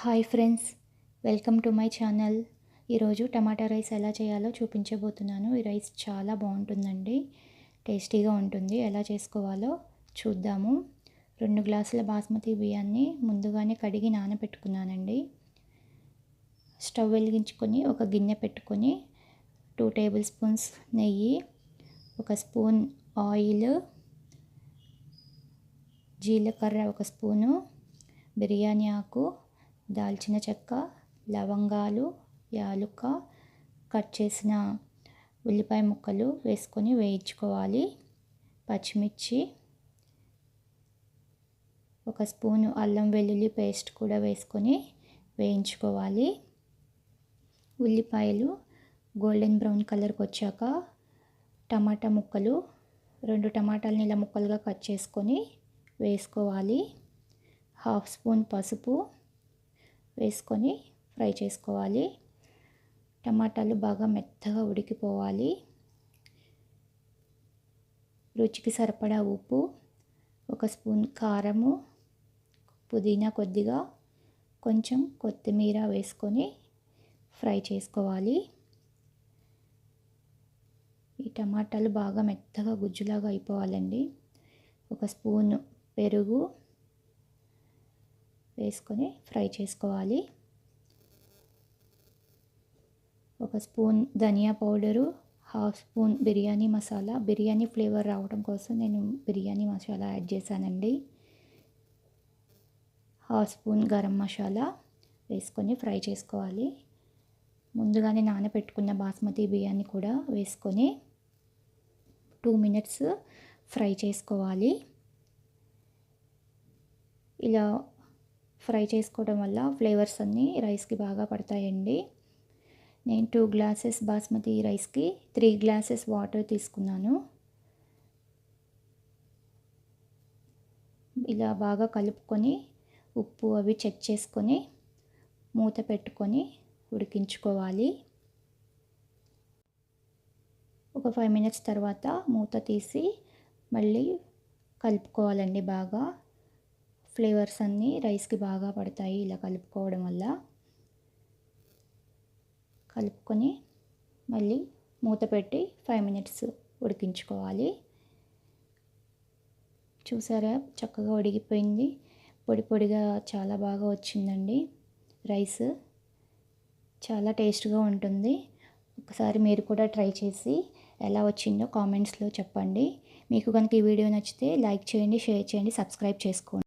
Hi friends, welcome to my channel. ఈరోజు టమాటా rice ఎలా చేయాలో చూపించబోతున్నాను. ఈ రైస్ చాలా బాగుంటుందండి, టేస్టీగా ఉంటుంది. ఎలా చేసుకోవాలో చూద్దాము. 2 గ్లాసుల బాస్మతి బియ్యాన్ని ముందుగానే కడిగి నానబెట్టుకున్నానండి. స్టవ్ వెలిగించుకొని ఒక గిన్నె పెట్టుకొని 2 టేబుల్ స్పూన్స్ నెయ్యి, 1 స్పూన్ ఆయిల్, జీలకర్ర 1 స్పూను, బిర్యానీ ఆకు, దాల్చిన చెక్క, లవంగాలు, యాలుక్క, కట్ చేసిన ఉల్లిపాయ ముక్కలు వేసుకొని వేయించుకోవాలి. పచ్చిమిర్చి, 1 స్పూను అల్లం వెల్లుల్లి పేస్ట్ కూడా వేసుకొని వేయించుకోవాలి. ఉల్లిపాయలు గోల్డెన్ బ్రౌన్ కలర్కి వచ్చాక టమాటా ముక్కలు 2 టమాటాలని ఇలా ముక్కలుగా కట్ చేసుకొని వేసుకోవాలి. 1/2 స్పూన్ పసుపు వేసుకొని ఫ్రై చేసుకోవాలి. టమాటాలు బాగా మెత్తగా ఉడికిపోవాలి. రుచికి సరిపడా ఉప్పు, 1 స్పూన్ కారము, పుదీనా కొద్దిగా, కొంచెం కొత్తిమీర వేసుకొని ఫ్రై చేసుకోవాలి. ఈ టమాటాలు బాగా మెత్తగా గుజ్జులాగా అయిపోవాలండి. 1 స్పూన్ పెరుగు వేసుకొని ఫ్రై చేసుకోవాలి. 1 స్పూన్ ధనియా powder, 1/2 spoon biryani masala. Biryani flavour రావడం కోసం నేను బిర్యానీ మసాలా యాడ్ చేశానండి. 1/2 స్పూన్ గరం మసాలా వేసుకొని ఫ్రై చేసుకోవాలి. ముందుగానే నానబెట్టుకున్న బాస్మతి బియ్యాన్ని కూడా వేసుకొని 2 మినిట్స్ ఫ్రై చేసుకోవాలి. ఇలా ఫ్రై చేసుకోవడం వల్ల ఫ్లేవర్స్ అన్నీ రైస్కి బాగా పడతాయండి. నేను 2 గ్లాసెస్ బాస్మతి రైస్కి 3 గ్లాసెస్ వాటర్ తీసుకున్నాను. ఇలా బాగా కలుపుకొని ఉప్పు అవి చెక్ చేసుకొని మూత పెట్టుకొని ఉడికించుకోవాలి. ఒక 5 మినిట్స్ తర్వాత మూత తీసి మళ్ళీ కలుపుకోవాలండి. బాగా ఫ్లేవర్స్ అన్నీ రైస్కి బాగా పడతాయి ఇలా కలుపుకోవడం వల్ల. కలుపుకొని మళ్ళీ మూత పెట్టి 5 మినిట్స్ ఉడికించుకోవాలి. చూసారా, చక్కగా ఉడికిపోయింది. పొడి పొడిగా చాలా బాగా వచ్చిందండి రైస్. చాలా టేస్ట్గా ఉంటుంది. ఒకసారి మీరు కూడా ట్రై చేసి ఎలా వచ్చిందో కామెంట్స్లో చెప్పండి. మీకు కనుక ఈ వీడియో నచ్చితే లైక్ చేయండి, షేర్ చేయండి, సబ్స్క్రైబ్ చేసుకోండి.